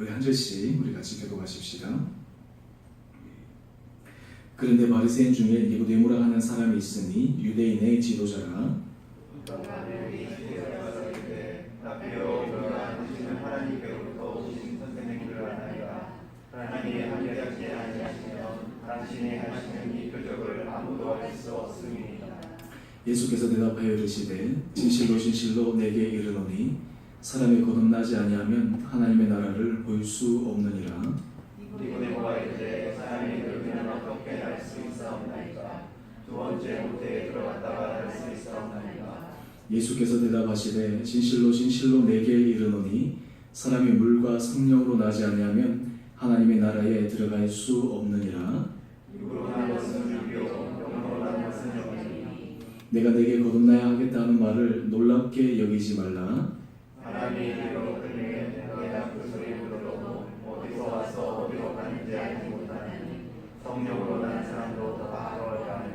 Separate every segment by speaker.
Speaker 1: 우리 한 절씩 우리 같이 교독하십시다. 그런데 바리새인 중에 니고데모라 하는 사람이 있으니 유대인의 지도자라. 예수께서 대답하여 이르시되 진실로 진실로 내게 이르노니 사람이 거듭나지 아니하면 하나님의 나라를 볼 수 없느니라.
Speaker 2: 니고데모가 이르되 사람이 그러면 어떻게 할 수 있사옵나이까? 두 번째 모태에 들어갔다가 할 수 있사옵나이까?
Speaker 1: 예수께서 대답하시되 진실로 진실로 내게 이르노니 사람이 물과 성령으로 나지 아니하면 하나님의 나라에 들어갈 수 없느니라.
Speaker 2: 육으로 난 것은 육이요 영으로 난 것은 영이니
Speaker 1: 내가 내게 거듭나야 하겠다는 말을 놀랍게 여기지 말라.
Speaker 2: 하나님이 이리로 끌리면 내가 그 소리 들어도 어디서 와서 어디로 가는지 알지 못하니 성령으로 난 사람도 다 알아야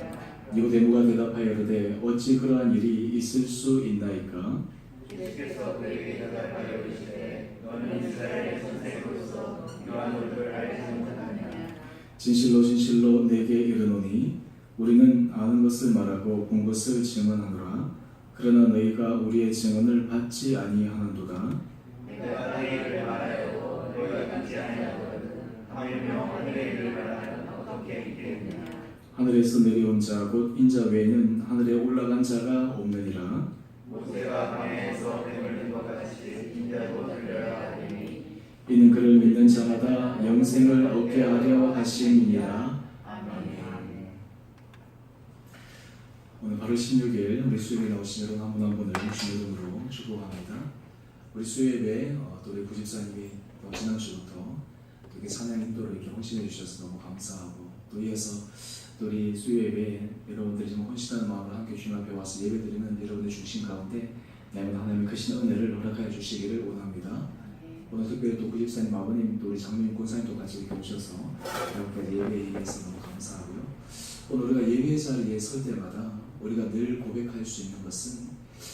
Speaker 1: 니고데모가 대답하여 이르되 어찌 그러한 일이 있을 수 있나이까?
Speaker 2: 예수께서 그에게 대답하여 이르시되 너는 이스라엘의 선생으로서 이러한 것을 알지 못하느냐?
Speaker 1: 진실로 진실로 내게 이르노니 우리는 아는 것을 말하고 본 것을 증언하노라. 그러나 너희가 우리의 증언을 받지 아니하는도다.
Speaker 2: 내가 땅의 일을 말하여도 너희가 믿지 아니하거든. 하물며 하늘의 일을 말하면 어떻게 믿겠느냐?
Speaker 1: 하늘에서 내려온 자 곧 인자 외에는 하늘에 올라간 자가 없느니라.
Speaker 2: 모세가 광야에서 뱀을 것 같이 인자도 들려야 하리니
Speaker 1: 이는 그를 믿는 자마다 영생을 얻게 하려 하심이니라. 오늘 8월 16일 우리 수요일에 나오신 여러분 한 분 한 분을 주의 이름으로 축복합니다. 우리 수요일에 또 우리 부집사님이 지난주부터 되게 찬양 인도를 이렇게 헌신해 주셔서 너무 감사하고 또 이어서 또 우리 수요일에 여러분들이 좀 헌신하는 마음으로 함께 주님 앞에 와서 예배드리는 여러분의 중심 가운데 하나님의 크신 은혜를 허락하여 주시기를 원합니다. 오늘 특별히 또 부집사님 아버님 또 우리 장로님 권사님도 같이 이렇게 오셔서 여러분까지 예배에 의해서 너무 감사하고요. 오늘 우리가 예배 자리에 설 때마다 우리가 늘 고백할 수 있는 것은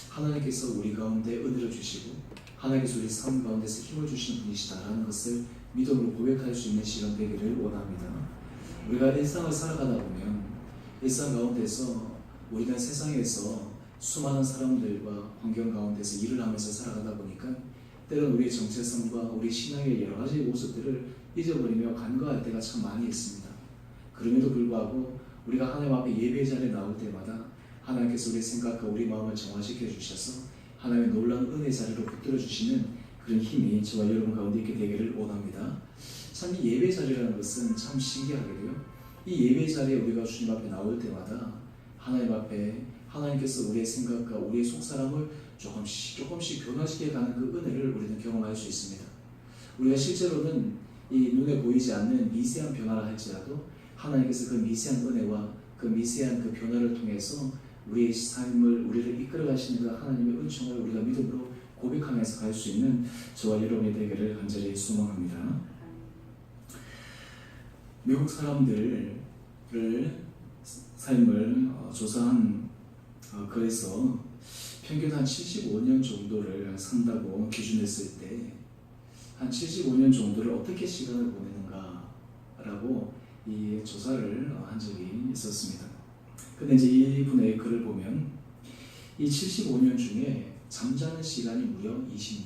Speaker 1: 하나님께서 우리 가운데 은혜를 주시고 하나님께서 우리 삶 가운데서 힘을 주시는 분이시다라는 것을 믿음으로 고백할 수 있는 시간 되기를 원합니다. 우리가 일상을 살아가다 보면 일상 가운데서 우리는 세상에서 수많은 사람들과 환경 가운데서 일을 하면서 살아가다 보니까 때로는 우리의 정체성과 우리 신앙의 여러 가지 모습들을 잊어버리며 간과할 때가 참 많이 있습니다. 그럼에도 불구하고 우리가 하나님 앞에 예배 자리에 나올 때마다 하나님께서 우리의 생각과 우리 마음을 정화시켜 주셔서 하나님의 놀라운 은혜 자리로 붙들어 주시는 그런 힘이 저와 여러분 가운데 있게 되기를 원합니다. 참 이 예배 자리라는 것은 참 신기하게도요. 이 예배 자리에 우리가 주님 앞에 나올 때마다 하나님 앞에 하나님께서 우리의 생각과 우리의 속사람을 조금씩 변화시켜 가는 그 은혜를 우리는 경험할 수 있습니다. 우리가 실제로는 이 눈에 보이지 않는 미세한 변화라 할지라도 하나님께서 그 미세한 은혜와 그 미세한 그 변화를 통해서 우리의 삶을 우리를 이끌어 가시는 그 하나님의 은총을 우리가 믿음으로 고백하면서 갈 수 있는 저와 여러분이 되기를 간절히 소망합니다. 미국 사람들을 삶을 조사한 그래서 평균 한 75년 정도를 산다고 기준했을 때 한 75년 정도를 어떻게 시간을 보내는가라고 이 조사를 한 적이 있었습니다. 근데 이제 이분의 글을 보면 이 75년 중에 잠자는 시간이 무려 20년.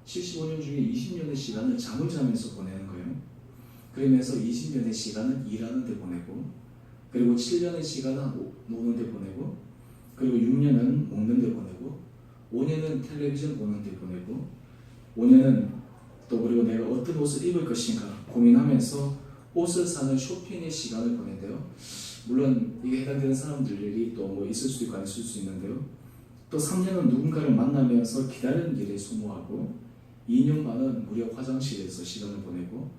Speaker 1: 75년 중에 20년의 시간을 잠을 자면서 보내는 거예요. 그러면서 20년의 시간은 일하는 데 보내고, 그리고 7년의 시간은 노는 데 보내고, 그리고 6년은 먹는 데 보내고, 5년은 텔레비전 보는 데 보내고, 5년은 또 그리고 내가 어떤 옷을 입을 것인가 고민하면서 옷을 사는 쇼핑의 시간을 보낸대요. 물론 이게 해당되는 사람들이 또 뭐 있을 수도 있고 안 있을 수 있는데요. 또 3년은 누군가를 만나면서 기다리는 일에 소모하고 2년 반은 무려 화장실에서 시간을 보내고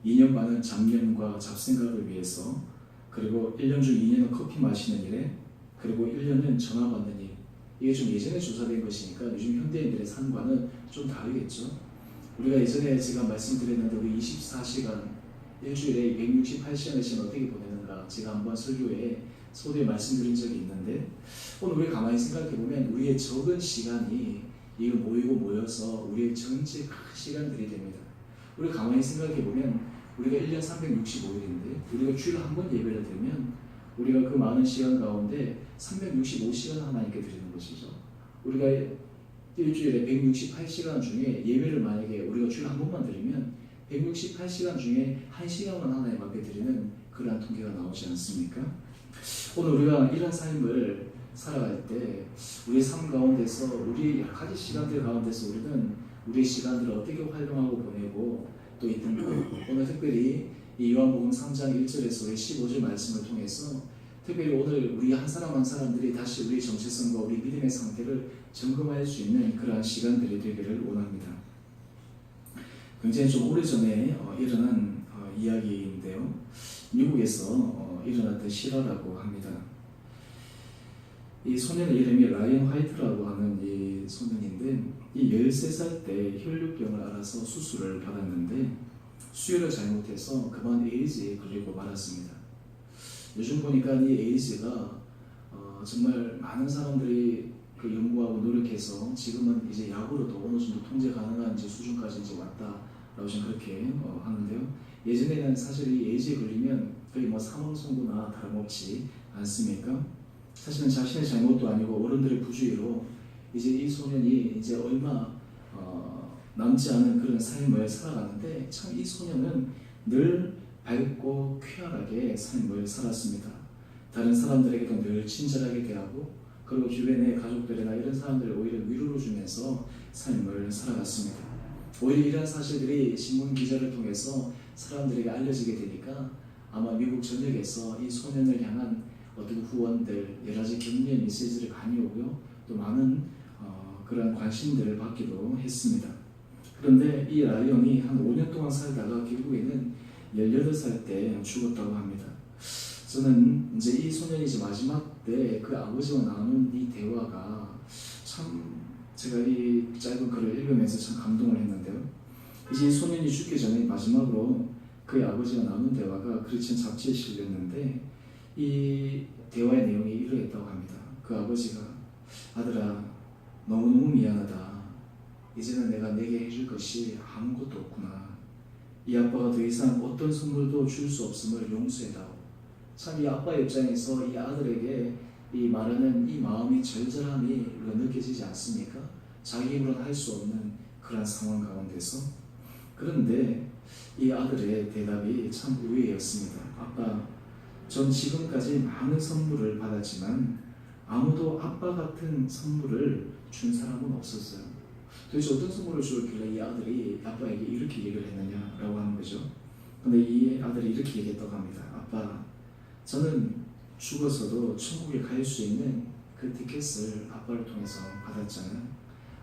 Speaker 1: 2년 반은 잡념과 잡생각을 위해서 그리고 1년 중 2년은 커피 마시는 일에 그리고 1년은 전화 받는 일. 이게 좀 예전에 조사된 것이니까 요즘 현대인들의 삶과는 좀 다르겠죠. 우리가 예전에 제가 말씀드렸는데 우리 24시간 일주일에 168시간을 어떻게 보내는가 제가 한번 설교에 소리에 말씀드린 적이 있는데 오늘 우리 가만히 생각해보면 우리의 적은 시간이 이거 모이고 모여서 우리의 전체 큰 시간들이 됩니다. 우리가 가만히 생각해 보면 우리가 1년 365일인데 우리가 주일에 한 번 예배를 드리면 우리가 그 많은 시간 가운데 365시간 하나님께 드리는 것이죠. 우리가 일주일에 168시간 중에 예배를 만약에 우리가 주일에 한 번만 드리면 168시간 중에 1시간만 하나님 앞에 드리는 그러한 통계가 나오지 않습니까? 오늘 우리가 이런 삶을 살아갈 때 우리의 삶 가운데서 우리의 여러 가지 시간들 가운데서 우리는 우리의 시간들을 어떻게 활용하고 보내고 또 있던가 오늘 특별히 이 요한복음 3장 1절에서 15절 말씀을 통해서 특별히 오늘 우리 한 사람 한 사람들이 다시 우리의 정체성과 우리 믿음의 상태를 점검할 수 있는 그러한 시간들이 되기를 원합니다. 굉장히 좀 오래전에 일어난 이야기인데요. 미국에서 일어났던 실화라고 합니다. 이 소년의 이름이 라이언 화이트라고 하는 이 소년인데 이 13살 때 혈류병을 앓아서 수술을 받았는데 수혈을 잘못해서 그만 에이즈에 걸리고 말았습니다. 요즘 보니까 이 에이즈가 정말 많은 사람들이 그 연구하고 노력해서 지금은 이제 약으로도 어느 정도 통제 가능한 이제 수준까지 이제 왔다라고 지금 그렇게 하는데요. 예전에는 사실 이 에이즈에 걸리면 거의 뭐 사망 선고나 다름없지 않습니까? 사실은 자신의 잘못도 아니고 어른들의 부주의로 이제 이 소년이 이제 얼마 남지 않은 그런 삶을 살아가는데 참 이 소년은 늘 밝고 쾌활하게 삶을 살았습니다. 다른 사람들에게도 늘 친절하게 대하고 그리고 주변의 가족들이나 이런 사람들을 오히려 위로를 주면서 삶을 살아갔습니다. 오히려 이런 사실들이 신문 기자를 통해서 사람들에게 알려지게 되니까 아마 미국 전역에서 이 소년을 향한 어떤 후원들, 여러 가지 격려의 메시지를 많이 오고요. 또 많은 그런 관심들을 받기도 했습니다. 그런데 이 라이언이 한 5년 동안 살다가 결국에는 18살 때 죽었다고 합니다. 저는 이제 이 소년이 이제 마지막 때 그 아버지와 나눈 이 대화가 참 제가 이 짧은 글을 읽으면서 참 감동을 했는데요. 이제 이 소년이 죽기 전에 마지막으로 그의 아버지와 나눈 대화가 크리스천 잡지에 실렸는데 이 대화의 내용이 이러했다고 합니다. 그 아버지가 아들아 너무너무 미안하다. 이제는 내가 내게 해줄 것이 아무것도 없구나. 이 아빠가 더 이상 어떤 선물도 줄 수 없음을 용서해다오. 참 이 아빠 입장에서 이 아들에게 이 말하는 이 마음이 절절함이 느껴지지 않습니까? 자기 힘으로는 할 수 없는 그런 상황 가운데서. 그런데 이 아들의 대답이 참 의외였습니다. 아빠, 전 지금까지 많은 선물을 받았지만 아무도 아빠 같은 선물을 준 사람은 없었어요. 도대체 어떤 선물을 주었길래 이 아들이 아빠에게 이렇게 얘기를 했느냐라고 하는 거죠. 근데 이 아들이 이렇게 얘기했다고 합니다. 아빠, 저는 죽어서도 천국에 갈 수 있는 그 티켓을 아빠를 통해서 받았잖아요.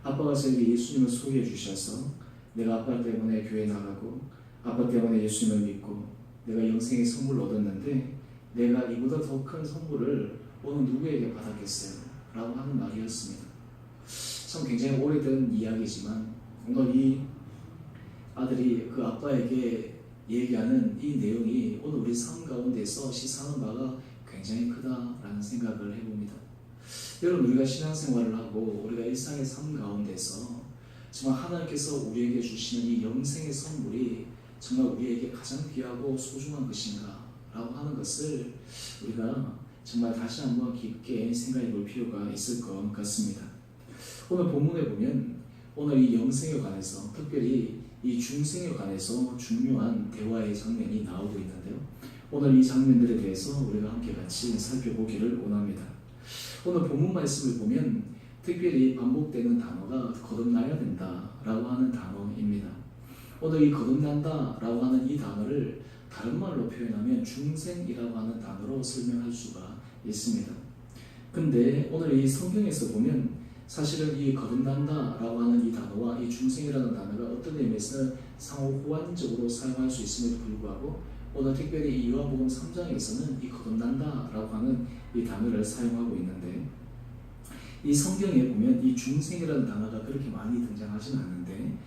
Speaker 1: 아빠가 저에게 예수님을 소개해 주셔서 내가 아빠 때문에 교회 나가고 아빠 때문에 예수님을 믿고 내가 영생의 선물을 얻었는데 내가 이보다 더 큰 선물을 어느 누구에게 받았겠어요? 라고 하는 말이었습니다. 참 굉장히 오래된 이야기지만 오늘 이 아들이 그 아빠에게 얘기하는 이 내용이 오늘 우리 삶 가운데서 시사하는 바가 굉장히 크다라는 생각을 해봅니다. 여러분, 우리가 신앙생활을 하고 우리가 일상의 삶 가운데서 정말 하나님께서 우리에게 주시는 이 영생의 선물이 정말 우리에게 가장 귀하고 소중한 것인가 라고 하는 것을 우리가 정말 다시 한번 깊게 생각해 볼 필요가 있을 것 같습니다. 오늘 본문에 보면 오늘 이 영생에 관해서 특별히 이 중생에 관해서 중요한 대화의 장면이 나오고 있는데요. 오늘 이 장면들에 대해서 우리가 함께 같이 살펴보기를 원합니다. 오늘 본문 말씀을 보면 특별히 반복되는 단어가 거듭나야 된다라고 하는 단어입니다. 오늘 이 거듭난다라고 하는 이 단어를 다른 말로 표현하면 중생이라고 하는 단어로 설명할 수가 있습니다. 근데 오늘 이 성경에서 보면 사실은 이 거듭난다라고 하는 이 단어와 이 중생이라는 단어가 어떤 의미에서는 상호 호환적으로 사용할 수 있음에도 불구하고 오늘 특별히 이 요한복음 3장에서는 이 거듭난다라고 하는 이 단어를 사용하고 있는데 이 성경에 보면 이 중생이라는 단어가 그렇게 많이 등장하지는 않는데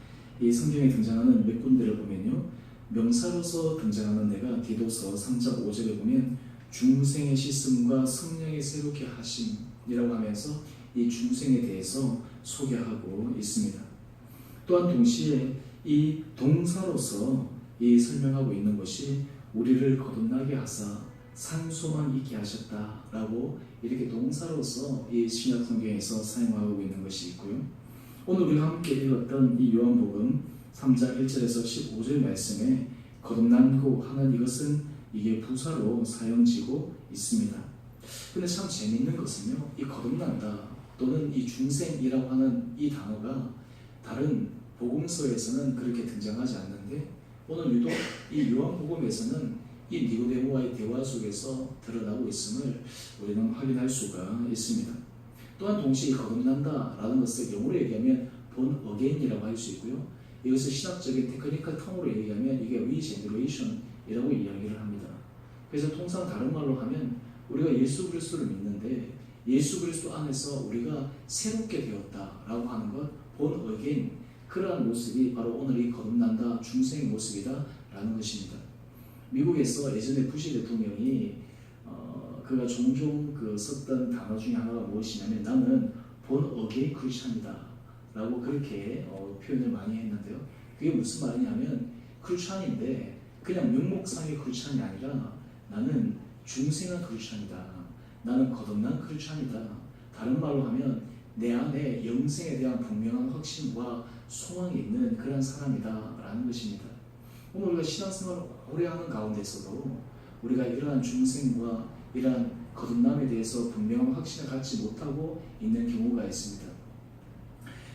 Speaker 1: 이 성경에 등장하는 몇 군데를 보면요 명사로서 등장하는 데가 디도서 3장 5절에 보면 중생의 씻음과 성령의 새롭게 하심이라고 하면서 이 중생에 대해서 소개하고 있습니다. 또한 동시에 이 동사로서 이 설명하고 있는 것이 우리를 거듭나게 하사 산소만 있게 하셨다라고 이렇게 동사로서 이 신약 성경에서 사용하고 있는 것이 있고요. 오늘 우리가 함께 읽었던 이 요한복음 3장 1절에서 15절 말씀에 거듭난고 하는 이것은 이게 부사로 사용지고 있습니다. 근데 참 재미있는 것은요, 이 거듭난다 또는 이 중생이라고 하는 이 단어가 다른 복음서에서는 그렇게 등장하지 않는데 오늘 유독 이 요한복음에서는 이 니고데모와의 대화 속에서 드러나고 있음을 우리는 확인할 수가 있습니다. 또한 동시에 거듭난다라는 것을 영어로 얘기하면 born again이라고 할 수 있고요. 이것을 신학적인 테크니컬 텀으로 얘기하면 이게 regeneration이라고 이야기를 합니다. 그래서 통상 다른 말로 하면 우리가 예수 그리스도를 믿는데 예수 그리스도 안에서 우리가 새롭게 되었다라고 하는 것, born again, 그러한 모습이 바로 오늘 이 거듭난다 중생의 모습이다라는 것입니다. 미국에서 예전에 부시 대통령이 그가 종종 썼던 단어 중에 하나가 무엇이냐면 나는 born again 크리스찬이다 라고 그렇게 표현을 많이 했는데요. 그게 무슨 말이냐면 크리스찬인데 그냥 명목상의 크리스찬이 아니라 나는 중생한 크리스찬이다. 나는 거듭난 크리스찬이다. 다른 말로 하면 내 안에 영생에 대한 분명한 확신과 소망이 있는 그런 사람이다 라는 것입니다. 오늘 우리가 신앙생활을 오래 하는 가운데서도 우리가 이러한 중생과 이러한 거듭남에 대해서 분명한 확신을 갖지 못하고 있는 경우가 있습니다.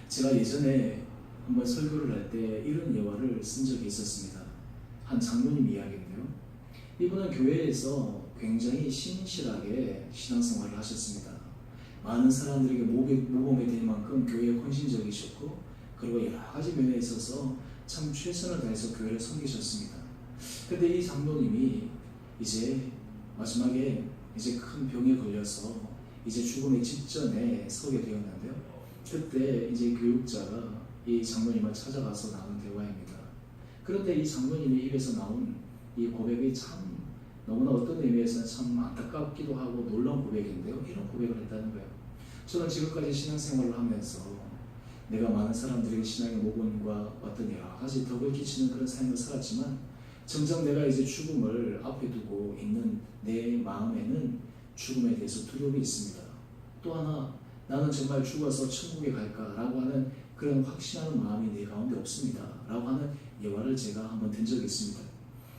Speaker 1: 제가 예전에 한번 설교를 할 때 이런 예화를 쓴 적이 있었습니다. 한 장로님 이야기인데요. 이분은 교회에서 굉장히 신실하게 신앙생활을 하셨습니다. 많은 사람들에게 모범이 될 만큼 교회에 헌신적이셨고 그리고 여러 가지 면에 있어서 참 최선을 다해서 교회를 섬기셨습니다. 그런데 이 장로님이 이제 마지막에 이제 큰 병에 걸려서 이제 죽음의 직전에 서게 되었는데요. 그때 이제 교육자가 이 장로님을 찾아가서 나눈 대화입니다. 그런데 이 장로님의 입에서 나온 이 고백이 참 너무나 어떤 의미에서는 참 안타깝기도 하고 놀라운 고백인데요. 이런 고백을 했다는 거예요. 저는 지금까지 신앙생활을 하면서 내가 많은 사람들에게 신앙의 모범과 어떤 여러 가지 덕을 끼치는 그런 삶을 살았지만 정작 내가 이제 죽음을 앞에 두고 있는 내 마음에는 죽음에 대해서 두려움이 있습니다. 또 하나 나는 정말 죽어서 천국에 갈까라고 하는 그런 확신하는 마음이 내 가운데 없습니다 라고 하는 예화를 제가 한번 든 적이 있습니다.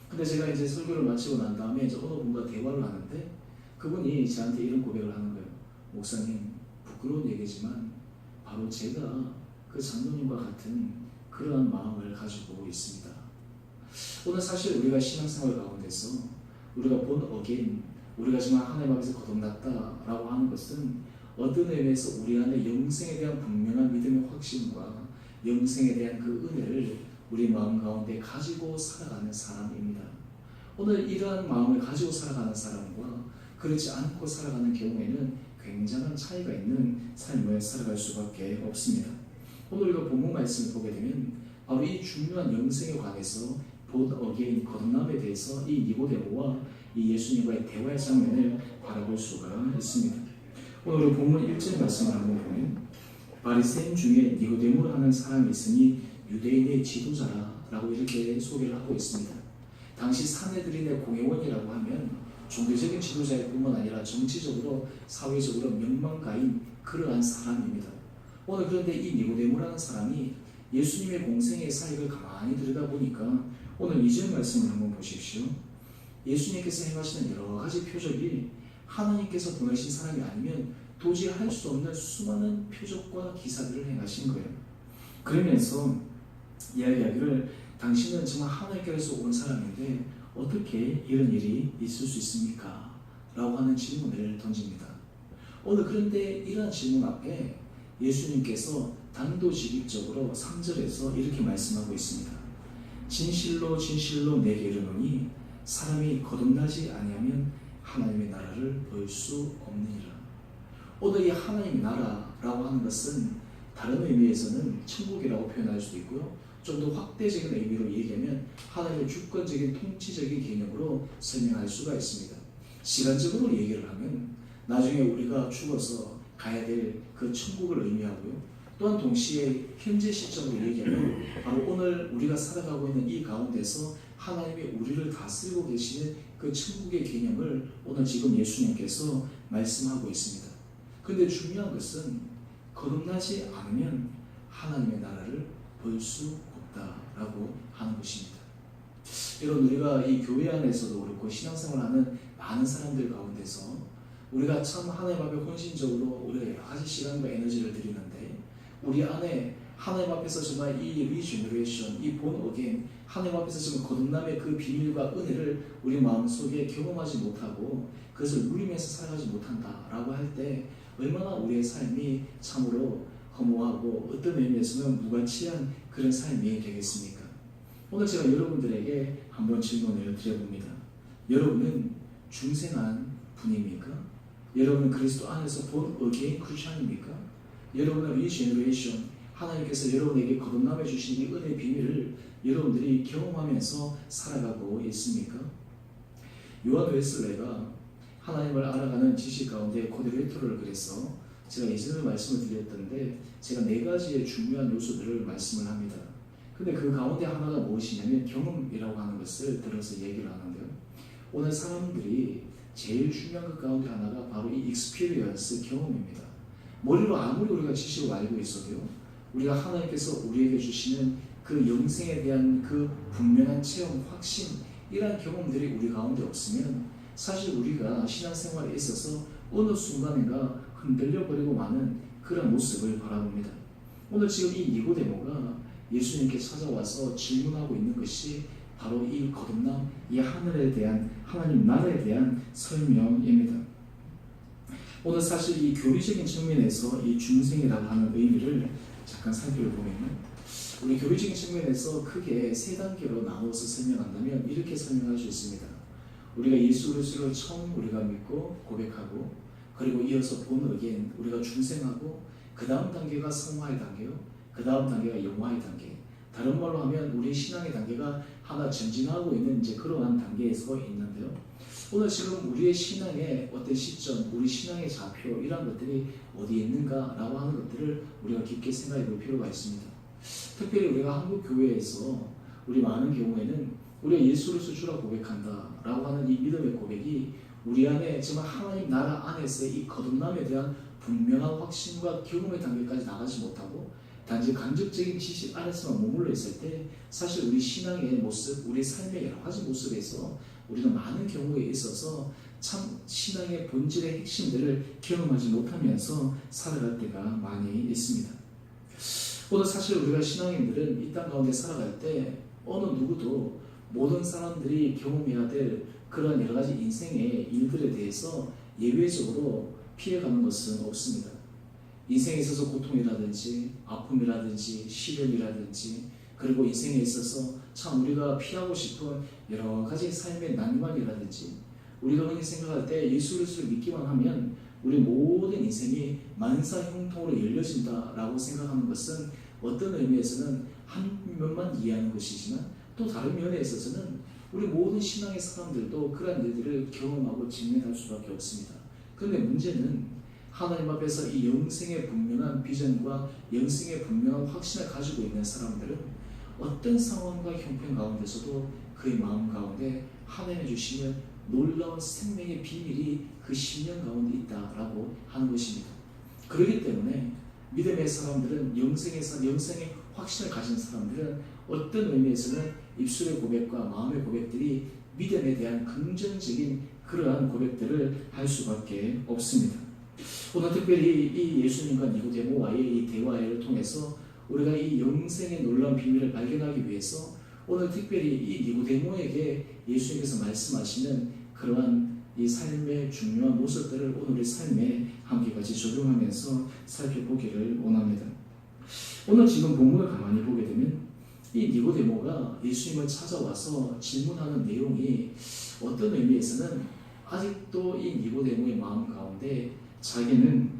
Speaker 1: 근데 제가 이제 설교를 마치고 난 다음에 이제 어느 분과 대화를 하는데 그분이 저한테 이런 고백을 하는 거예요. 목사님, 부끄러운 얘기지만 바로 제가 그 장로님과 같은 그러한 마음을 가지고 있습니다. 오늘 사실 우리가 신앙생활 가운데서 우리가 born again, 우리가 정말 하나님 앞에서 거듭났다라고 하는 것은 어떤 의미에서 우리 안에 영생에 대한 분명한 믿음의 확신과 영생에 대한 그 은혜를 우리 마음 가운데 가지고 살아가는 사람입니다. 오늘 이러한 마음을 가지고 살아가는 사람과 그렇지 않고 살아가는 경우에는 굉장한 차이가 있는 삶을 살아갈 수밖에 없습니다. 오늘 우리가 본문 말씀을 보게 되면 바로 이 중요한 영생에 관해서 born again, 거듭남에 대해서 이 니고데모와 이 예수님과의 대화의 장면을 바라볼 수가 있습니다. 오늘 우리 본문 1절 말씀을 한번 보면 바리새인 중에 니고데모를 하는 사람이 있으니 유대인의 지도자라고 이렇게 소개를 하고 있습니다. 당시 사내들인의 공회원이라고 하면 종교적인 지도자일 뿐만 아니라 정치적으로 사회적으로 명망가인 그러한 사람입니다. 오늘 그런데 이 니고데모라는 사람이 예수님의 공생의 사역을 가만히 들여다보니까 오늘 2절 말씀을 한번 보십시오. 예수님께서 행하시는 여러 가지 표적이 하나님께서 보내신 사람이 아니면 도저히 할 수 없는 수많은 표적과 기사들을 행하신 거예요. 그러면서 이야기하기를 당신은 정말 하나님께서 온 사람인데 어떻게 이런 일이 있을 수 있습니까? 라고 하는 질문을 던집니다. 오늘 그런데 이러한 질문 앞에 예수님께서 단도직입적으로 3절에서 이렇게 말씀하고 있습니다. 진실로 진실로 내게 이르노니 사람이 거듭나지 아니하면 하나님의 나라를 볼 수 없느니라. 오늘 이 하나님의 나라라고 하는 것은 다른 의미에서는 천국이라고 표현할 수도 있고요. 좀 더 확대적인 의미로 얘기하면 하나님의 주권적인 통치적인 개념으로 설명할 수가 있습니다. 시간적으로 얘기를 하면 나중에 우리가 죽어서 가야 될 그 천국을 의미하고요. 또한 동시에 현재 시점으로 얘기하면 바로 오늘 우리가 살아가고 있는 이 가운데서 하나님이 우리를 다스리고 계시는 그 천국의 개념을 오늘 지금 예수님께서 말씀하고 있습니다. 그런데 중요한 것은 거듭나지 않으면 하나님의 나라를 볼 수 없다라고 하는 것입니다. 여러분, 우리가 이 교회 안에서도 그렇고 신앙생활하는 많은 사람들 가운데서 우리가 참 하나님 앞에 헌신적으로 우리가 여러 가지 시간과 에너지를 드리는데 우리 안에 하나님 앞에서 정말 이 리제너레이션, 이 본 어게인, 하나님 앞에서 지금 거듭남의 그 비밀과 은혜를 우리 마음속에 경험하지 못하고 그것을 누리면서 살아가지 못한다라고 할 때 얼마나 우리의 삶이 참으로 허무하고 어떤 의미에서는 무가치한 그런 삶이 되겠습니까? 오늘 제가 여러분들에게 한번 질문을 드려봅니다. 여러분은 중생한 분입니까? 여러분은 그리스도 안에서 본 어게인 크리스찬입니까? 여러분은 리제너레이션, 하나님께서 여러분에게 거듭남해 주신 이 은혜의 비밀을 여러분들이 경험하면서 살아가고 있습니까? 요한 웨슬레가 하나님을 알아가는 지식 가운데 코데레토를 그래서 제가 예전에 말씀을 드렸던데 제가 4가지의 중요한 요소들을 말씀을 합니다. 근데 그 가운데 하나가 무엇이냐면 경험이라고 하는 것을 들어서 얘기를 하는데요. 오늘 사람들이 제일 중요한 것 가운데 하나가 바로 이 익스피리언스, 경험입니다. 머리로 아무리 우리가 지식을 알고 있어도요, 우리가 하나님께서 우리에게 주시는 그 영생에 대한 그 분명한 체험, 확신, 이러한 경험들이 우리 가운데 없으면 사실 우리가 신앙생활에 있어서 어느 순간인가 흔들려버리고 마는 그런 모습을 바라봅니다. 오늘 지금 이 니고데모가 예수님께 찾아와서 질문하고 있는 것이 바로 이 거듭남, 이 하늘에 대한, 하나님 나라에 대한 설명입니다. 오늘 사실 이 교리적인 측면에서 이 중생이라고 하는 의미를 잠깐 살펴보면 우리 교리적인 측면에서 크게 3단계로 나눠서 설명한다면 이렇게 설명할 수 있습니다. 우리가 예수 그리스도를 처음 우리가 믿고 고백하고 그리고 이어서 본 어게인 우리가 중생하고 그 다음 단계가 성화의 단계요, 그 다음 단계가 영화의 단계. 다른 말로 하면 우리 신앙의 단계가 하나 전진하고 있는 이제 그러한 단계에 서 있는데요. 오늘 지금 우리의 신앙의 어떤 시점, 우리 신앙의 좌표 이런 것들이 어디에 있는가라고 하는 것들을 우리가 깊게 생각해 볼 필요가 있습니다. 특별히 우리가 한국 교회에서 우리 많은 경우에는 우리가 예수 그리스도 주라 고백한다라고 하는 이 믿음의 고백이 우리 안에 정말 하나님 나라 안에서 이 거듭남에 대한 분명한 확신과 경험의 단계까지 나가지 못하고 단지 간접적인 지식 안에서만 머물러 있을 때 사실 우리 신앙의 모습, 우리 삶의 여러 가지 모습에서 우리는 많은 경우에 있어서 참 신앙의 본질의 핵심들을 경험하지 못하면서 살아갈 때가 많이 있습니다. 오늘 사실 우리가 신앙인들은 이 땅 가운데 살아갈 때 어느 누구도 모든 사람들이 경험해야 될 그런 여러 가지 인생의 일들에 대해서 예외적으로 피해가는 것은 없습니다. 인생에 있어서 고통이라든지 아픔이라든지 시련이라든지 그리고 인생에 있어서 참 우리가 피하고 싶은 여러 가지 삶의 난관이라든지 우리가 흔히 생각할 때 예수 그리스도를 믿기만 하면 우리 모든 인생이 만사형통으로 열려진다라고 생각하는 것은 어떤 의미에서는 한 면만 이해하는 것이지만 또 다른 면에 있어서는 우리 모든 신앙의 사람들도 그러한 일들을 경험하고 직면할 수밖에 없습니다. 그런데 문제는 하나님 앞에서 이 영생의 분명한 비전과 영생의 분명한 확신을 가지고 있는 사람들은 어떤 상황과 형편 가운데서도 그의 마음 가운데 하나님이 주시는 놀라운 생명의 비밀이 그 심령 가운데 있다라고 하는 것입니다. 그렇기 때문에 믿음의 사람들은 영생의 확신을 가진 사람들은 어떤 의미에서는 입술의 고백과 마음의 고백들이 믿음에 대한 긍정적인 그러한 고백들을 할 수밖에 없습니다. 오늘 특별히 이 예수님과 니고데모와의 이 대화를 통해서 우리가 이 영생의 놀라운 비밀을 발견하기 위해서 오늘 특별히 이 니고데모에게 예수님께서 말씀하시는 그러한 이 삶의 중요한 모습들을 오늘 우리 삶에 함께 같이 적용하면서 살펴보기를 원합니다. 오늘 지금 본문을 가만히 보게 되면 이 니고데모가 예수님을 찾아와서 질문하는 내용이 어떤 의미에서는 아직도 이 니고데모의 마음 가운데 자기는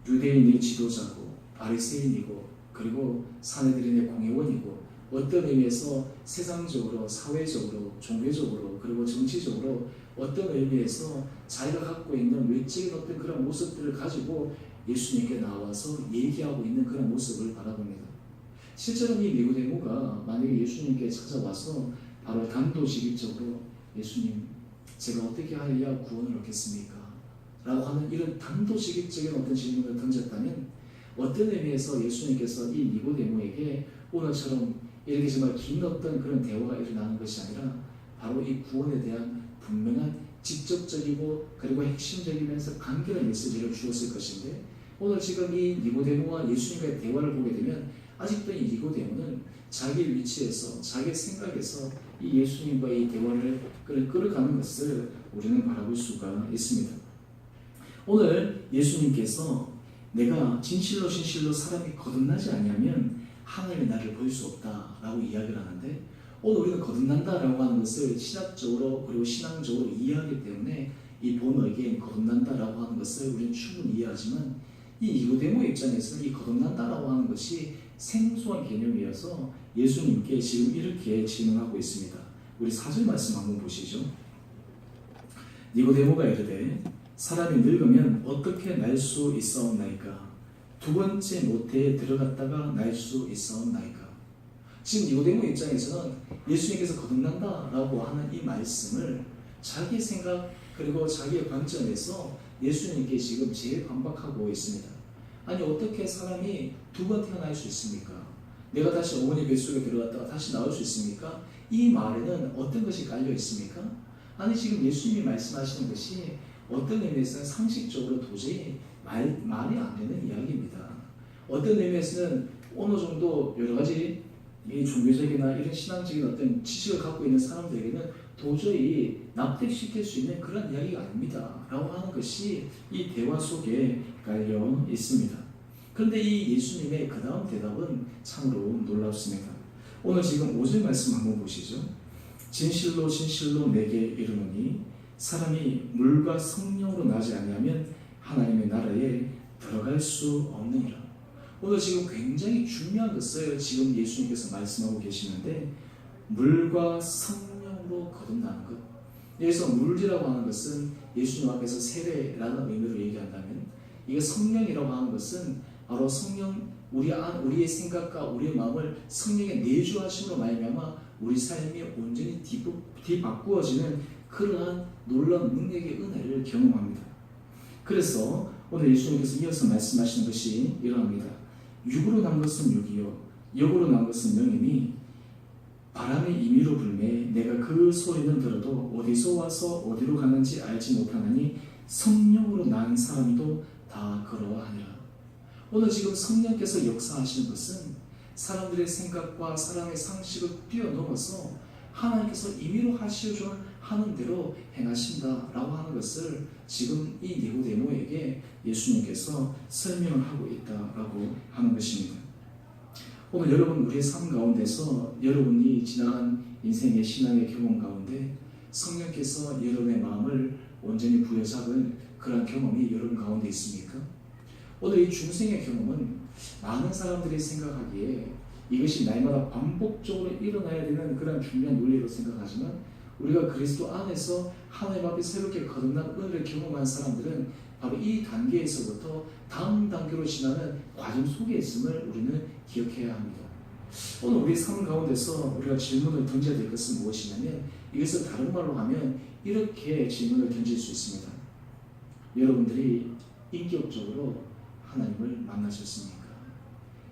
Speaker 1: 유대인의 지도자고 바리새인이고 그리고 사내들인의 공회원이고 어떤 의미에서 세상적으로 사회적으로 종교적으로 그리고 정치적으로 어떤 의미에서 자기가 갖고 있는 외적인 어떤 그런 모습들을 가지고 예수님께 나와서 얘기하고 있는 그런 모습을 바라봅니다. 실제로 이 니고데모가 만약에 예수님께 찾아와서 바로 단도직입적으로 예수님, 제가 어떻게 하여야 구원을 얻겠습니까? 라고 하는 이런 단도직입적인 어떤 질문을 던졌다면 어떤 의미에서 예수님께서 이 니고데모에게 오늘처럼 이렇게 정말 긴 어떤 그런 대화가 일어나는 것이 아니라 바로 이 구원에 대한 분명한 직접적이고 그리고 핵심적이면서 간결한 메시지를 주었을 것인데, 오늘 지금 이 니고데모와 예수님과의 대화를 보게 되면 아직도 이 니고데모는 자기 위치에서 자기 생각에서 이 예수님과의 이 대화를 끌어가는 것을 우리는 바라볼 수가 있습니다. 오늘 예수님께서 내가 진실로 사람이 거듭나지 않으면 하나님의 나를 볼 수 없다라고 이야기를 하는데, 오늘 우리는 거듭난다라고 하는 것을 신학적으로 그리고 신앙적으로 이해하기 때문에 이 본어에게 거듭난다라고 하는 것을 우리는 충분히 이해하지만, 이 니고데모 입장에서는 이 거듭난다라고 하는 것이 생소한 개념이어서 예수님께 지금 이렇게 질문하고 있습니다. 우리 4절 말씀 한번 보시죠. 니고데모가 이르되 사람이 늙으면 어떻게 날 수 있사옵나이까? 두 번째 모태에 들어갔다가 날 수 있사옵나이까? 지금 니고데모 입장에서는 예수님께서 거듭난다라고 하는 이 말씀을 자기 생각 그리고 자기의 관점에서 예수님께 지금 제일 반박하고 있습니다. 아니, 어떻게 사람이 두 번 태어날 수 있습니까? 내가 다시 어머니 뱃속에 들어갔다가 다시 나올 수 있습니까? 이 말에는 어떤 것이 깔려 있습니까? 아니, 지금 예수님이 말씀하시는 것이 어떤 의미에서는 상식적으로 도저히 말이 안 되는 이야기입니다. 어떤 의미에서는 어느 정도 여러 가지 이 종교적이나 이런 신앙적인 어떤 지식을 갖고 있는 사람들에게는 도저히 납득시킬 수 있는 그런 이야기가 아닙니다 라고 하는 것이 이 대화 속에 깔려 있습니다. 그런데 이 예수님의 그 다음 대답은 참으로 놀랍습니다. 오늘 지금 5절 말씀 한번 보시죠. 진실로 내게 이르노니 사람이 물과 성령으로 나지 아니하면 하나님의 나라에 들어갈 수 없느니라. 오늘 지금 굉장히 중요한 것을 지금 예수님께서 말씀하고 계시는데, 물과 성령으로 거듭나는 것. 여기서 물이라고 하는 것은 예수님 앞에서 세례라는 의미로 얘기한다면, 이게 성령이라고 하는 것은 바로 성령, 우리의 생각과 우리의 마음을 성령의 내주하심으로 말미암아 우리 삶이 온전히 뒤바꾸어지는 그러한 놀라운 능력의 은혜를 경험합니다. 그래서 오늘 예수님께서 이어서 말씀하시는 것이 이러합니다. 육으로 난 것은 육이요 영으로 난 것은 영이니 바람의 임의로 불매 내가 그 소리는 들어도 어디서 와서 어디로 가는지 알지 못하나니 성령으로 난 사람도 다 그러하니라. 오늘 지금 성령께서 역사하시는 것은 사람들의 생각과 사람의 상식을 뛰어넘어서 하나님께서 임의로 하시려 하는 대로 행하신다라고 하는 것을 지금 이 니고데모에게 예수님께서 설명을 하고 있다라고 하는 것입니다. 오늘 여러분, 우리의 삶 가운데서 여러분이 지나간 인생의 신앙의 경험 가운데 성령께서 여러분의 마음을 온전히 부여잡은 그런 경험이 여러분 가운데 있습니까? 오늘 이 중생의 경험은 많은 사람들이 생각하기에 이것이 날마다 반복적으로 일어나야 되는 그런 중요한 논리로 생각하지만, 우리가 그리스도 안에서 하나님 앞에 새롭게 거듭난 은혜를 경험한 사람들은 바로 이 단계에서부터 다음 단계로 지나는 과정 속에 있음을 우리는 기억해야 합니다. 오늘 우리 삶 가운데서 우리가 질문을 던져야 될 것은 무엇이냐면, 이것을 다른 말로 하면 이렇게 질문을 던질 수 있습니다. 여러분들이 인격적으로 하나님을 만나셨습니까?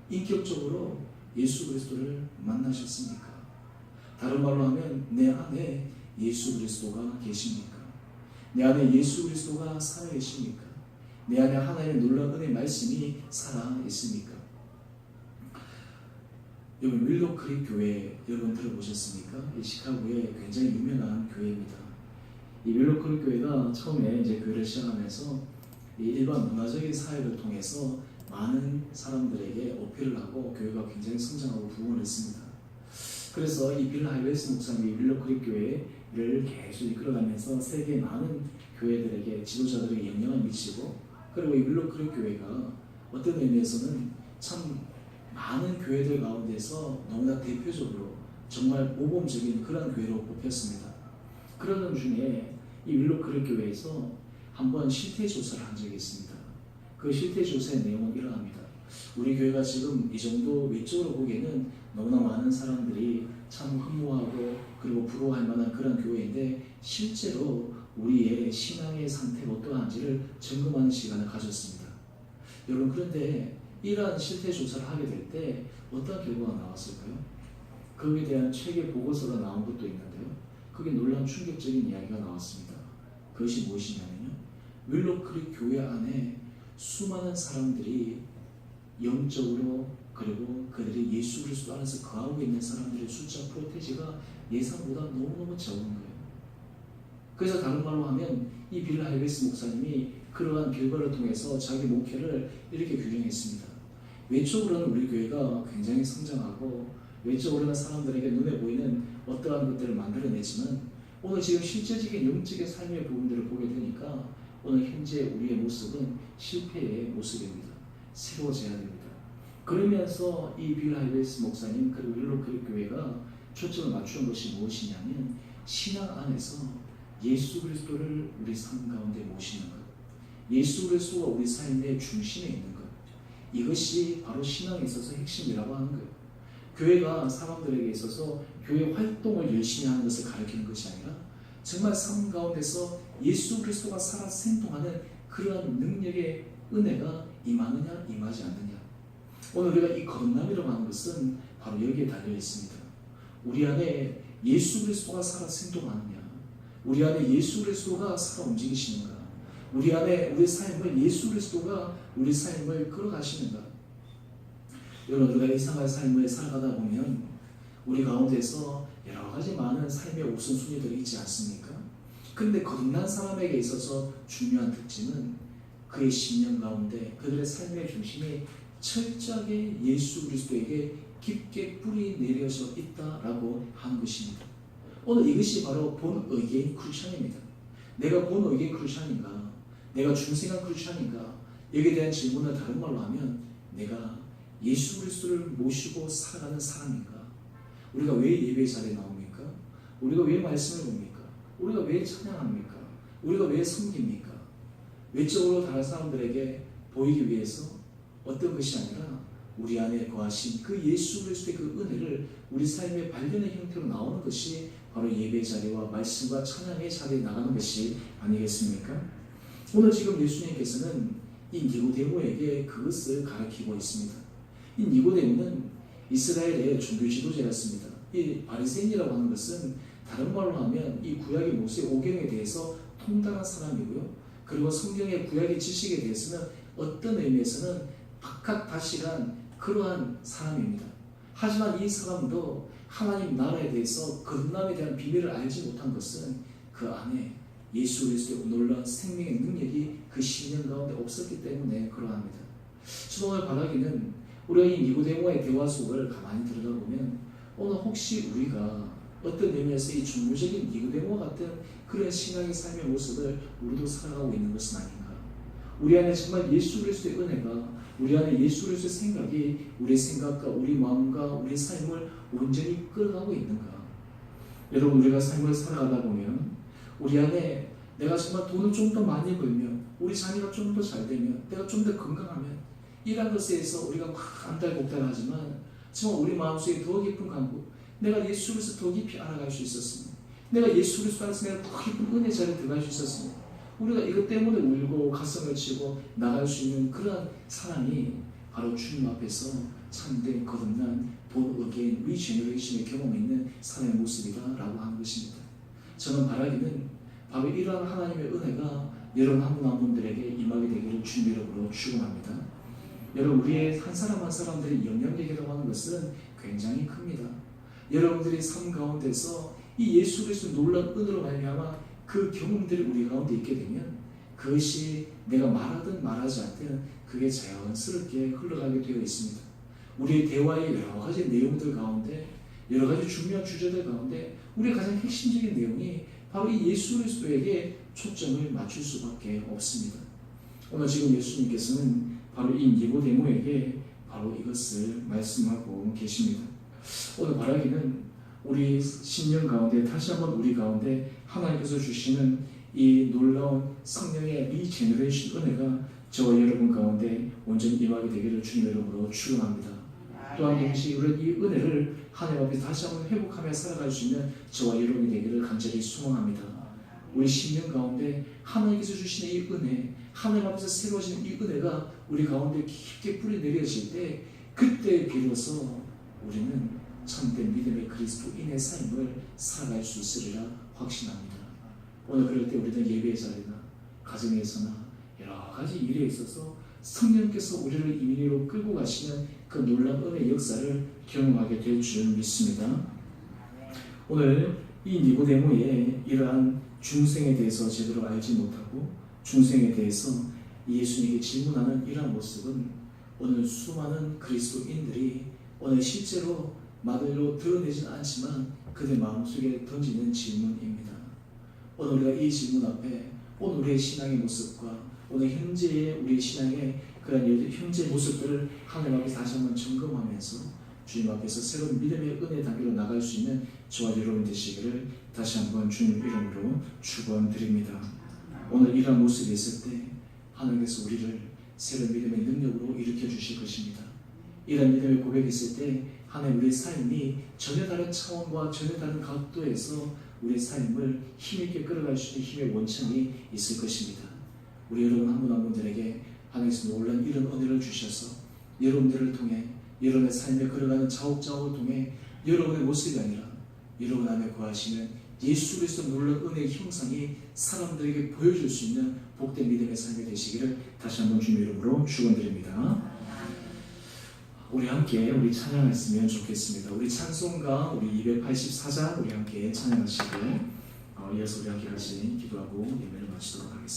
Speaker 1: 인격적으로 예수 그리스도를 만나셨습니까? 다른 말로 하면 내 안에 예수 그리스도가 계십니까? 내 안에 예수 그리스도가 살아계십니까? 내 안에 하나님의 놀라운 은혜의 말씀이 살아있습니까? 여기 윌로 크릭 교회 여러분 들어보셨습니까? 이 시카고의 굉장히 유명한 교회입니다. 이 윌로 크릭 교회가 처음에 이제 교회를 시작하면서 이 일반 문화적인 사역을 통해서 많은 사람들에게 어필을 하고 교회가 굉장히 성장하고 부흥을 했습니다. 그래서 이 빌 하이웨스 목사님이 윌로 크릭 교회를 계속 이끌어가면서 세계 많은 교회들에게 지도자들에게 영향을 미치고, 그리고 이 윌로 크릭 교회가 어떤 의미에서는 참 많은 교회들 가운데서 너무나 대표적으로 정말 모범적인 그런 교회로 뽑혔습니다. 그러던 중에 이 윌로 크릭 교회에서 한번 실태 조사를 한 적이 있습니다. 그 실태조사의 내용은 이러합니다. 우리 교회가 지금 이 정도 외적으로 보기에는 너무나 많은 사람들이 참 흠모하고 그리고 부러워할 만한 그런 교회인데 실제로 우리의 신앙의 상태가 어떠한지를 점검하는 시간을 가졌습니다. 여러분, 그런데 이러한 실태조사를 하게 될 때 어떤 결과가 나왔을까요? 거기에 대한 체계 보고서가 나온 것도 있는데요. 그게 놀라운 충격적인 이야기가 나왔습니다. 그것이 무엇이냐면요, 윌로크릭 교회 안에 수많은 사람들이 영적으로 그리고 그들이 예수 그리스도 안에서 거하고 있는 사람들의 숫자 프로테지가 예상보다 너무너무 적은 거예요. 그래서 다른 말로 하면 이 빌 하이베스 목사님이 그러한 결과를 통해서 자기 목회를 이렇게 규정했습니다. 외적으로는 우리 교회가 굉장히 성장하고 외적으로는 사람들에게 눈에 보이는 어떠한 것들을 만들어내지만 오늘 지금 실제적인 영적인 삶의 부분들을 보게 되니까 오늘 현재 우리의 모습은 실패의 모습입니다. 새로워져야 됩니다. 그러면서 이 빌 하이베스 목사님 그리고 윌로크릭 교회가 초점을 맞춘 것이 무엇이냐면 신앙 안에서 예수 그리스도를 우리 삶 가운데 모시는 것, 예수 그리스도가 우리 삶의 중심에 있는 것, 이것이 바로 신앙에 있어서 핵심이라고 하는 거예요. 교회가 사람들에게 있어서 교회 활동을 열심히 하는 것을 가르치는 것이 아니라 정말 삶 가운데서 예수 그리스도가 살아 생동하는 그러한 능력의 은혜가 임하느냐 임하지 않느냐. 오늘 우리가 이 거듭남이라고 하는 것은 바로 여기에 달려 있습니다. 우리 안에 예수 그리스도가 살아 생동하느냐, 우리 안에 예수 그리스도가 살아 움직이시는가, 우리 안에 우리 삶을 예수 그리스도가 우리 삶을 끌어가시는가. 여러분, 우리가 일상의 삶을 살아가다 보면 우리 가운데서 여러 가지 많은 삶의 우선순위들이 있지 않습니까? 그런데 거듭난 사람에게 있어서 중요한 특징은 그의 신념 가운데 그들의 삶의 중심이 철저하게 예수 그리스도에게 깊게 뿌리 내려져 있다라고 하는 것입니다. 오늘 이것이 바로 본 의개인 크리스천입니다. 내가 본 의개인 크리스천인가? 내가 중생한 크리스천인가? 여기에 대한 질문을 다른 말로 하면 내가 예수 그리스도를 모시고 살아가는 사람인가? 우리가 왜 예배 자리에 나옵니까? 우리가 왜 말씀을 봅니까? 우리가 왜 찬양합니까? 우리가 왜 섬깁니까? 외적으로 다른 사람들에게 보이기 위해서 어떤 것이 아니라 우리 안에 거하신 그 예수 그리스도의 그 은혜를 우리 삶의 발견의 형태로 나오는 것이 바로 예배 자리와 말씀과 찬양의 자리에 나가는 것이 아니겠습니까? 오늘 지금 예수님께서는 이 니고데모에게 그것을 가르치고 있습니다. 이 니고데모는 이스라엘의 종교 지도자였습니다. 이 바리새인이라고 하는 것은 다른 말로 하면 이 구약의 모세 오경에 대해서 통달한 사람이고요. 그리고 성경의 구약의 지식에 대해서는 어떤 의미에서는 박학다식한 그러한 사람입니다. 하지만 이 사람도 하나님 나라에 대해서 거듭남에 대한 비밀을 알지 못한 것은 그 안에 예수 그리스도의 놀라운 생명의 능력이 그 신령 가운데 없었기 때문에 그러합니다. 저는 오늘 바라기는 우리가 이 니고데모의 대화 속을 가만히 들여다보면 오늘 혹시 우리가 어떤 의미에서 이 종교적인 니고데모와 같은 그런 신앙의 삶의 모습을 우리도 살아가고 있는 것은 아닌가? 우리 안에 정말 예수 그리스도의 은혜가, 우리 안에 예수 그리스도의 생각이 우리 생각과 우리 마음과 우리 삶을 온전히 끌어가고 있는가? 여러분, 우리가 삶을 살아가다 보면 우리 안에 내가 정말 돈을 좀 더 많이 벌면, 우리 자녀가 좀 더 잘 되면, 내가 좀 더 건강하면, 이런 것에 대해서 우리가 막 안달복달하지만 정말 우리 마음속에 더 깊은 간구, 내가 예수 그리스도 더 깊이 알아갈 수 있었으면, 내가 예수 그리스도 안에서 내가 더 깊은 은혜 자리에 들어갈 수 있었으면, 우리가 이것 때문에 울고 가슴을 치고 나갈 수 있는 그런 사람이 바로 주님 앞에서 참된 거듭난 본 어게인 리제너레이션의 경험이 있는 사람의 모습이다라고 하는 것입니다. 저는 바라기는 바로 이러한 하나님의 은혜가 여러분 한 분 한 분들에게 임하게 되기를 주님으로 축원합니다. 여러분, 우리의 한 사람 한 사람들의 영향력이라고 하는 것은 굉장히 큽니다. 여러분들이 삶 가운데서 이 예수 그리스도의 놀라운 은혜로 말미암아 그 경험들이 우리 가운데 있게 되면 그것이 내가 말하든 말하지 않든 그게 자연스럽게 흘러가게 되어 있습니다. 우리의 대화의 여러 가지 내용들 가운데, 여러 가지 중요한 주제들 가운데 우리의 가장 핵심적인 내용이 바로 이 예수 그리스도에게 초점을 맞출 수밖에 없습니다. 오늘 지금 예수님께서는 바로 이 니고데모에게 바로 이것을 말씀하고 계십니다. 오늘 바라기는 우리 신년 가운데 다시 한번 우리 가운데 하나님께서 주시는 이 놀라운 성령의 리제너레이션 은혜가 저와 여러분 가운데 온전히 임하게 되기를 주님의 이름으로 축원합니다. 또한 동시에 우리는 이 은혜를 하나님 앞에 다시 한번 회복하며 살아갈 수 있는 저와 여러분이 되기를 간절히 소망합니다. 우리 심령 가운데 하나님께서 주시는 이 은혜, 하나님 앞에서 새로워지는 이 은혜가 우리 가운데 깊게 뿌리 내려질 때 그때 비로소 우리는 참된 믿음의 그리스도인의 삶을 살아갈 수 있으리라 확신합니다. 오늘 그럴 때 우리는 예배의 자리나 가정에서나 여러 가지 일에 있어서 성령께서 우리를 임의로 끌고 가시는 그 놀라운 은혜의 역사를 경험하게 될 줄 믿습니다. 오늘 이 니고데모의 이러한 중생에 대해서 제대로 알지 못하고 중생에 대해서 예수님에게 질문하는 이러한 모습은 오늘 수많은 그리스도인들이 오늘 실제로 말로 드러내지는 않지만 그들 마음속에 던지는 질문입니다. 오늘 우리가 이 질문 앞에 오늘 우리의 신앙의 모습과 오늘 현재의 우리의 신앙의 그런 현재 모습들을 하나님 앞에서 다시 한번 점검하면서 주님 앞에서 새로운 믿음의 은혜 단계로 나갈 수 있는 저와 여러분 되시기를 다시 한번 주님 이름으로 축원드립니다. 오늘 이러한 모습이 있을 때 하나님께서 우리를 새로운 믿음의 능력으로 일으켜 주실 것입니다. 이런 믿음의 고백이 있을 때 하나님 우리의 삶이 전혀 다른 차원과 전혀 다른 각도에서 우리의 삶을 힘있게 끌어갈 수 있는 힘의 원천이 있을 것입니다. 우리 여러분 한 분 한 분들에게 하나님께서 놀라운 이런 은혜를 주셔서 여러분들을 통해 여러분의 삶에 걸어가는 자옥자옥을 통해 여러분의 모습이 아니라 여러분 안에 거하시는 예수 그리스도 놀라운 은혜의 형상이 사람들에게 보여줄 수 있는 복된 믿음의 삶이 되시기를 다시 한번 주님의 이름으로 축원드립니다. 우리 함께 우리 찬양했으면 좋겠습니다. 우리 찬송가 우리 284장 우리 함께 찬양하시고 이어서 우리 함께 같이 기도하고 예배를 마치도록 하겠습니다.